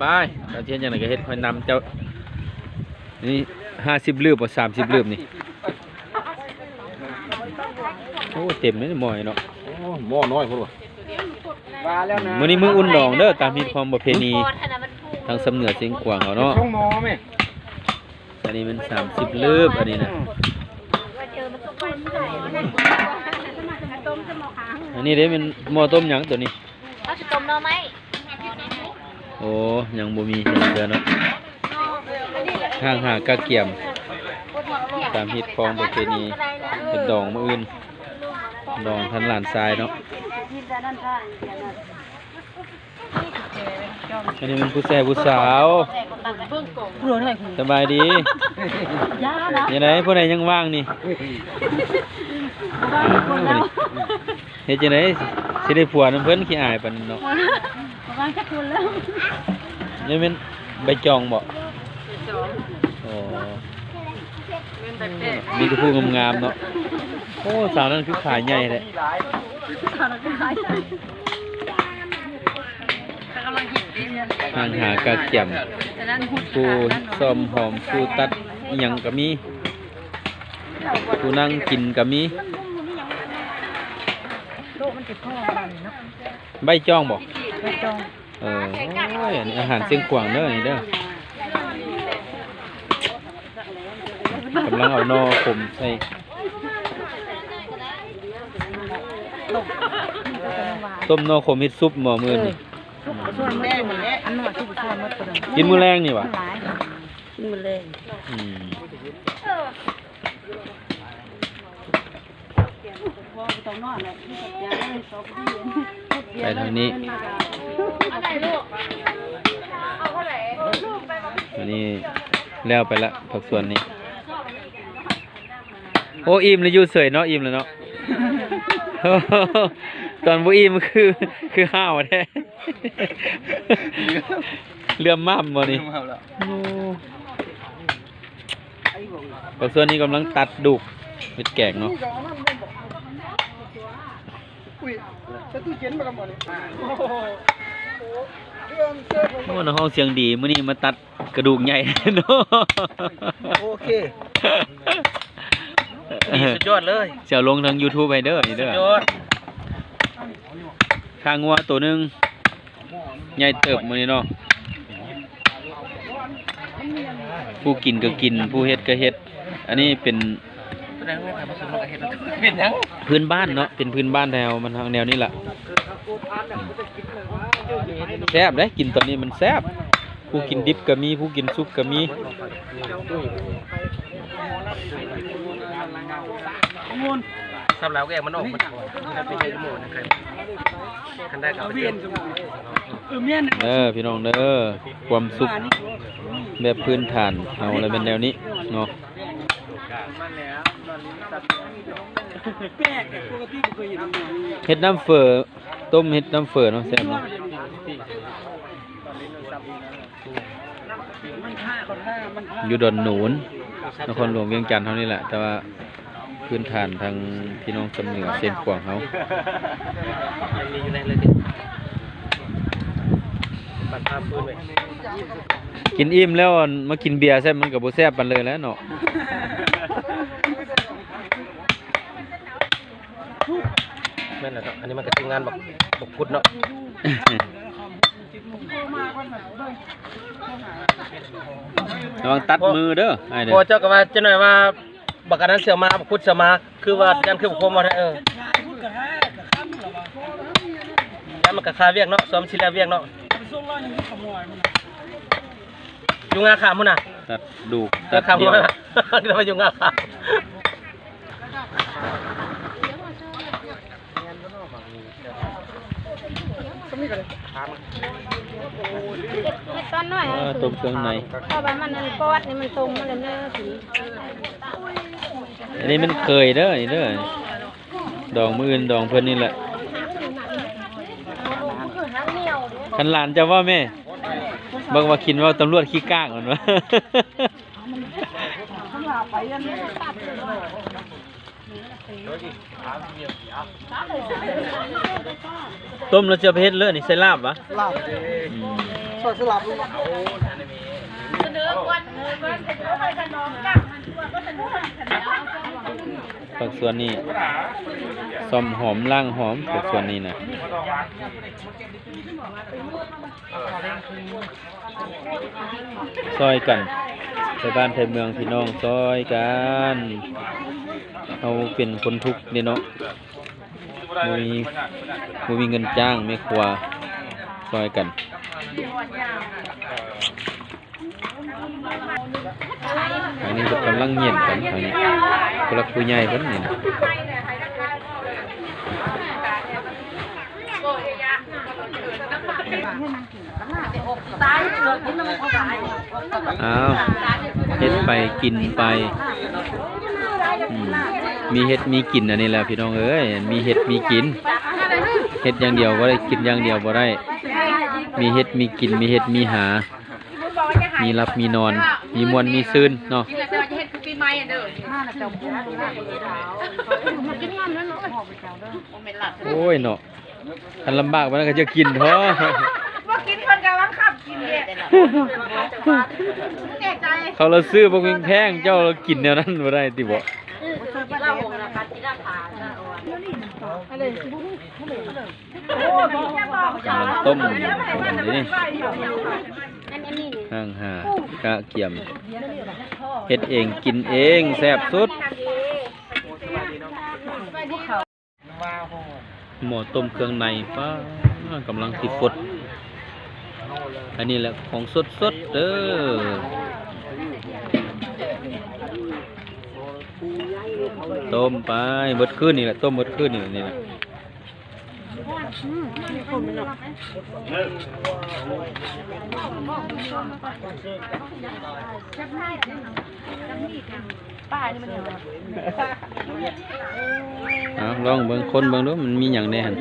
ไปกระเทียมอย่างไรก็เฮ็ดคอยนำเจ้านี่50 ลืบบ่30 ลืบนี่โอ้เต็มเลยหม้อเนาะหม้อน้อยพุ่นว่ะมื้อนี้มื้ออุ่นดองเด้อตามพิธีของประเพณีทางสำเหนือเสียงกวางเอาเนาะอันนี้มัน30 ลืบอันนี้นะอันนี้เด้มันหม้อต้มหยังตัวนี้เอาสิต้มหน่อไม้โอ้ยังบ่มีเดือนเนาะข้างหากะเกียมตามฮิตของประเพณีเป็นดองมื้ออื่นดองทันหลานทรายเนาะอันนี้มันผู้แซ่ผู้สาวสบายดียังไงผู้ใดยังว่างนี่เฮ็ดจังได๋สิได้ผัวนำเพิ่นขี้อายปานนั้นเนาะว่างจักคนแล้วนี่มันใบจองบ่อ๋อมีแต่ผู้งามๆเนาะโอ้สาวนั้นคือขาใหญ่แท้ทางหากะเกียมผู้ซ่อมหอมผู้ตัดอิหยังก็มีผู้นั่งกินก็มีใบจองบ่โอ้ยอาหารเสียงกวางเด้อนี่เด้อกำลังเอานอขมใส่ต้มนอขมเฮ็ดซุปหม้อมื้อนี่กินมื้อแรงนี่วะกินมื้อแรงไปทางนี้อันนี้แล้วไปละผักสวนนี้โอ้อิ่มเลยอยู่เฉยเนาะอิ่มเลยเนาะตอนบ่อิ่มคือห้าวแท้เลื่อมม่ำบ่นี่ผักสวนนี้กำลังตัดดุกเป็นแกงเนาะโอ้น้องเสียงดีมื้อนี้มาตัดกระดูกใหญ่เนาะโอเคสุดยอดเลยเสียวลงทาง YouTube ไปเด้อนี่เด้อสุดยอดข้างงัวตัวนึงใหญ่เติบมื้อนี้เนาะผู้กินก็กินผู้เฮ็ดก็เฮ็ดอันนี้เป็นพื้นบ้านเนาะเป็นพื้นบ้านแนวมันทางแนวนี้แหละแซ่บได้กินตอนนี้มันแซ่บผู้กินดิบก็มีผู้กินซุปก็มีสำหรับแกมันออกมันไม่ใช่หมูนะครับคันได้กับเวียนพี่น้องเด้อความสุขแบบพื้นฐานเอาอะไรเป็นแนวนี้เนาะเฮ็ดน้ำเฝอต้มเฮ็ดน้ำเฝอเนาะแซ่บเนาะอยู่ดอนหนูนนครหลวงเวียงจันทร์เท่านี้แหละแต่ว่าพื้นฐานทางพี่น้องสำเหนือเส้นกวางเขากินอิ่มแล้วมากินเบียร์แซ่บมันกับโบแซ่บปันเลยแล้วเนาะแม่นแหละครับอันนี้มันก็ทีมงานแบบบกพุดเนาะระวังตัดมือเด้อไอ้เด้อพอเจ้าก็ว่าเจ้าหน่อยว่าบักกันนั้นเสียมาบักพุดเสียมาคือว่ายันคือบุคคลมาได้ยันมันก็คาเวียกเนาะซ้อมชิลาเวียกเนาะยุงอาขามมุ่นน่ะตัดดูตัดขามมุ่นน่ะเราไปยุงอาขามตอนน้อยต้มเครื่องในเพราะว่ามันปอดนี่มันตรงมันเลยเนื้อสีอันนี้มันเคยเด้อนี่เด้อดองมืออื่นดองเพิ่นนี่แหละคันหลานจะว่าแม่บางว่าคิดว่าตำรวจขี้ก้างเหมือนวะ ต้มแล้วจะไปเฮ็ดเลยนี่ใส่ลาบวะ ลาบ อืม ซอยสลับลูก ฝั่งส่วนนี้ซ่อมหอมล่างหอมฝั่งส่วนนี้นะซอยกันไปบ้านไทยเมืองพี่น้องซอยกันเอาเป็นคนทุกข์เนี่ยเนาะบ่มีเงินจ้างแม่ครัวซอยกันอันนี้ก็กำลังเงียบกันอันนี้ผู้หลักผู้ใหญ่เพิ่นนี่นะอ้าวเฮ็ดไปกินไปมีเฮ็ดมีกินอันนี้แหละพี่น้องเอ้ยมีเฮ็ดมีกินเฮ็ดอย่างเดียวบ่ได้กินอย่างเดียวบ่ได้มีเฮ็ดมีกินมีเฮ็ดมีหามีรับมีนอนมีมวลมีซื่นเนาะโอ้ยเนาะคันลำบากมันก็จะกินท้อ ว่ากินคนกำลังขับกินเนี่ยแน่ใจ เขาเราซื้อพวกแพงเจ้าเรากินแนวนั้นบ่ได้ติบ่ เราหงราคาที่ราคาอะไรต้มนี่ห่างหากะเกี่ยมเฮ็ดเองกินเองแซ่บสุดหม้อต้มเครื่องในป้ากำลังสิฟดอันนี้แหละของสดๆเด้อต้มไปเบิดคืนนี่แหละต้มเบิดคืนนี่แหละนี่แหละลองเบิ่งคนเบิ่งดูมันมีหยังแน่หั่น